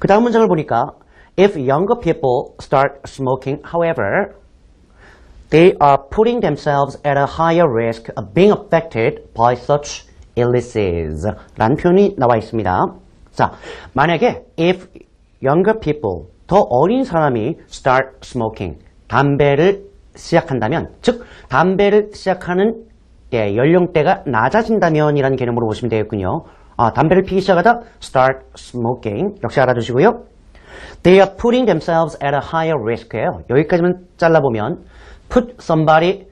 그 다음 문장을 보니까 If younger people start smoking, however, they are putting themselves at a higher risk of being affected by such illnesses 라는 표현이 나와 있습니다. 자, 만약에 if younger people, 더 어린 사람이 start smoking, 담배를 시작한다면, 즉 담배를 시작하는 연령대가 낮아진다면 이라는 개념으로 보시면 되겠군요. 담배를 피기 시작하다 start smoking 역시 알아두시고요. They are putting themselves at a higher risk예요. 여기까지만 잘라보면 put somebody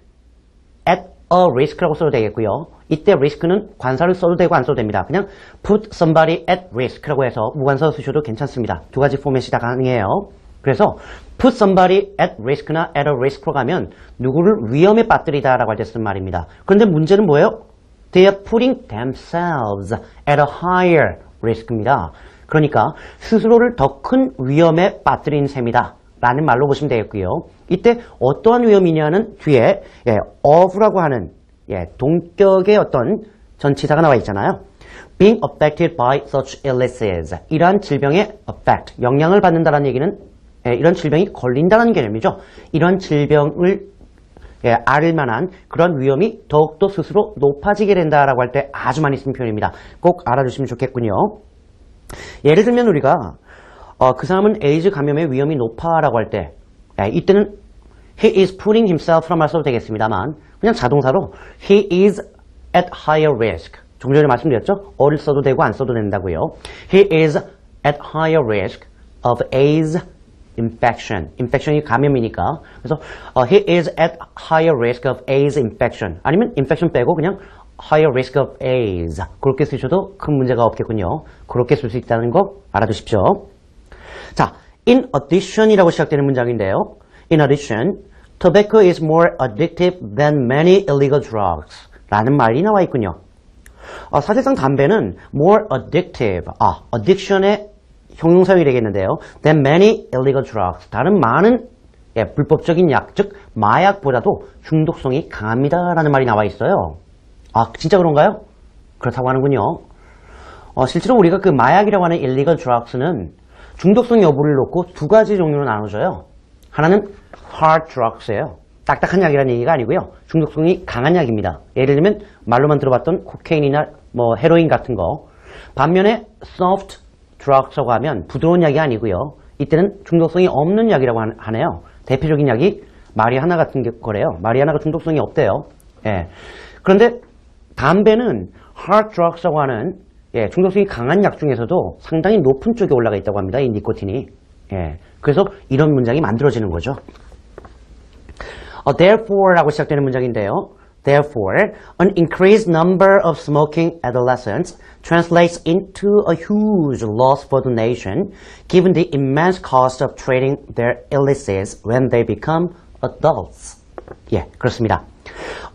at a risk라고 써도 되겠고요. 이때 risk는 관사를 써도 되고 안 써도 됩니다. 그냥 put somebody at risk라고 해서 무관사 쓰셔도 괜찮습니다. 두 가지 포맷이 다 가능해요. 그래서 put somebody at risk나 at a risk로 가면 누구를 위험에 빠뜨리다 라고 할 때 쓰는 말입니다. 그런데 문제는 뭐예요? They are putting themselves at a higher risk입니다. 그러니까 스스로를 더 큰 위험에 빠뜨린 셈이다 라는 말로 보시면 되겠고요. 이때 어떠한 위험이냐는 뒤에 of라고 하는 동격의 어떤 전치사가 나와 있잖아요. Being affected by such illnesses. 이러한 질병의 affect, 영향을 받는다는 얘기는 이런 질병이 걸린다는 개념이죠. 이런 질병을 앓을 만한 그런 위험이 더욱더 스스로 높아지게 된다라고 할 때 아주 많이 쓰는 표현입니다. 꼭 알아두시면 좋겠군요. 예를 들면 우리가 그 사람은 에이즈 감염의 위험이 높아라고 할 때 이때는 he is putting himself라는 말 써도 되겠습니다만 그냥 자동사로 he is at higher risk. 좀 전에 말씀드렸죠? 어를 써도 되고 안 써도 된다고요. He is at higher risk of AIDS infection. infection이 감염이니까. 그래서 he is at higher risk of AIDS infection. 아니면 infection 빼고 그냥 higher risk of AIDS. 그렇게 쓰셔도 큰 문제가 없겠군요. 그렇게 쓸 수 있다는 거 알아두십시오. 자, in addition이라고 시작되는 문장인데요. In addition, tobacco is more addictive than many illegal drugs. 라는 말이 나와 있군요. 사실상 담배는 more addictive, addiction의 형용사용이 되겠는데요. than many illegal drugs. 다른 많은 불법적인 약, 즉 마약보다도 중독성이 강합니다라는 말이 나와 있어요. 진짜 그런가요? 그렇다고 하는군요. 실제로 우리가 그 마약이라고 하는 illegal drugs는 중독성 여부를 놓고 두 가지 종류로 나눠져요. 하나는 hard drugs예요. 딱딱한 약이라는 얘기가 아니고요. 중독성이 강한 약입니다. 예를 들면 말로만 들어봤던 코케인이나 헤로인 같은 거. 반면에 soft drugs라고 하면 부드러운 약이 아니고요. 이때는 중독성이 없는 약이라고 하네요. 대표적인 약이 마리아나 같은 거래요. 마리아나가 중독성이 없대요. 그런데 담배는 hard drugs라고 하는 중독성이 강한 약 중에서도 상당히 높은 쪽에 올라가 있다고 합니다. 이 니코틴이. 그래서 이런 문장이 만들어지는 거죠. Therefore 라고 시작되는 문장인데요. Therefore, an increased number of smoking adolescents translates into a huge loss for the nation, given the immense cost of treating their illnesses when they become adults. 그렇습니다.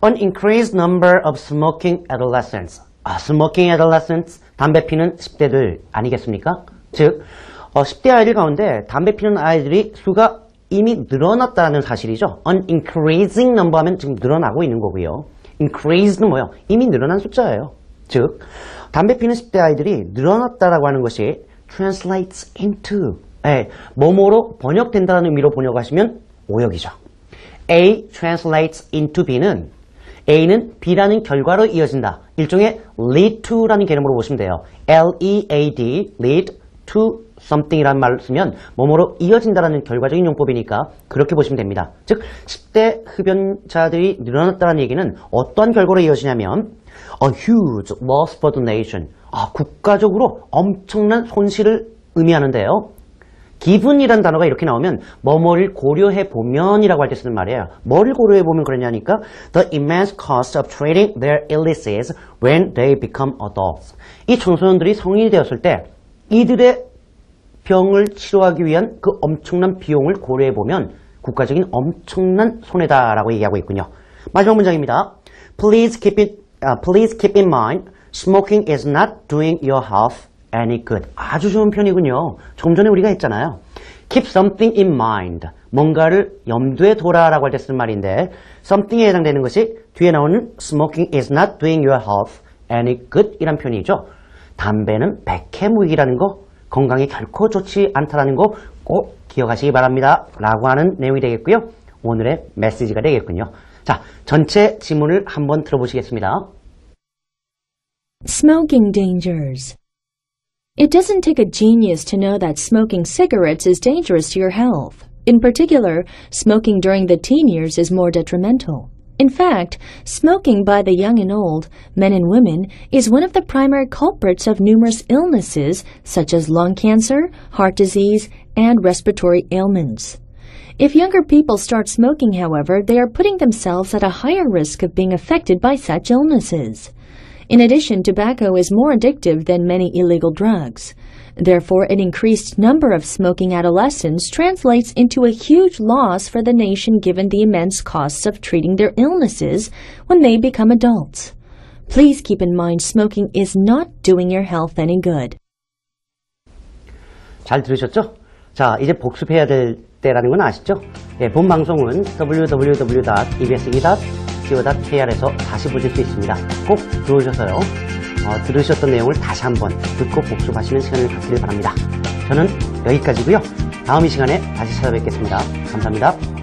An increased number of smoking adolescents. smoking adolescents, 담배 피는 10대들 아니겠습니까? 즉, 10대 아이들 가운데 담배 피는 아이들이 수가 이미 늘어났다는 사실이죠. An increasing number 하면 지금 늘어나고 있는 거고요. increase는 뭐예요? 이미 늘어난 숫자예요. 즉, 담배 피는 10대 아이들이 늘어났다라고 하는 것이 translates into, 뭐뭐로 번역된다는 의미로 번역하시면 오역이죠. A translates into B는 A는 B라는 결과로 이어진다. 일종의 lead to라는 개념으로 보시면 돼요. L-E-A-D, lead to something이라는 말을 쓰면 뭐뭐로 이어진다라는 결과적인 용법이니까 그렇게 보시면 됩니다. 즉 10대 흡연자들이 늘어났다는 얘기는 어떠한 결과로 이어지냐면 a huge loss for the nation. 국가적으로 엄청난 손실을 의미하는데요. 기분이라는 단어가 이렇게 나오면 뭐뭐를 고려해보면 이라고 할 때 쓰는 말이에요. 뭐를 고려해보면 그러냐니까 the immense cost of treating their illnesses when they become adults. 이 청소년들이 성인이 되었을 때 이들의 병을 치료하기 위한 그 엄청난 비용을 고려해보면 국가적인 엄청난 손해다라고 얘기하고 있군요. 마지막 문장입니다. Please keep in mind, smoking is not doing your health any good. 아주 좋은 편이군요. 조금 전에 우리가 했잖아요. Keep something in mind. 뭔가를 염두에 둬라라고 할 때 쓰는 말인데 something에 해당되는 것이 뒤에 나오는 smoking is not doing your health any good 이란 표현이죠. 담배는 백해무익이라는 거 건강에 결코 좋지 않다는 거 꼭 기억하시기 바랍니다. 라고 하는 내용이 되겠고요. 오늘의 메시지가 되겠군요. 자, 전체 지문을 한번 들어보시겠습니다. Smoking dangers. It doesn't take a genius to know that smoking cigarettes is dangerous to your health. In particular, smoking during the teen years is more detrimental. In fact, smoking by the young and old, men and women, is one of the primary culprits of numerous illnesses such as lung cancer, heart disease, and respiratory ailments. If younger people start smoking, however, they are putting themselves at a higher risk of being affected by such illnesses. In addition, tobacco is more addictive than many illegal drugs. Therefore, an increased number of smoking adolescents translates into a huge loss for the nation given the immense costs of treating their illnesses when they become adults. Please keep in mind smoking is not doing your health any good. 잘 들으셨죠? 자, 이제 복습해야 될 때라는 건 아시죠? 예, 본 방송은 www.ebs2.co.kr에서 다시 보실 수 있습니다. 꼭 들어오셔서요. 들으셨던 내용을 다시 한번 듣고 복습하시는 시간을 갖기를 바랍니다. 저는 여기까지고요. 다음 이 시간에 다시 찾아뵙겠습니다. 감사합니다.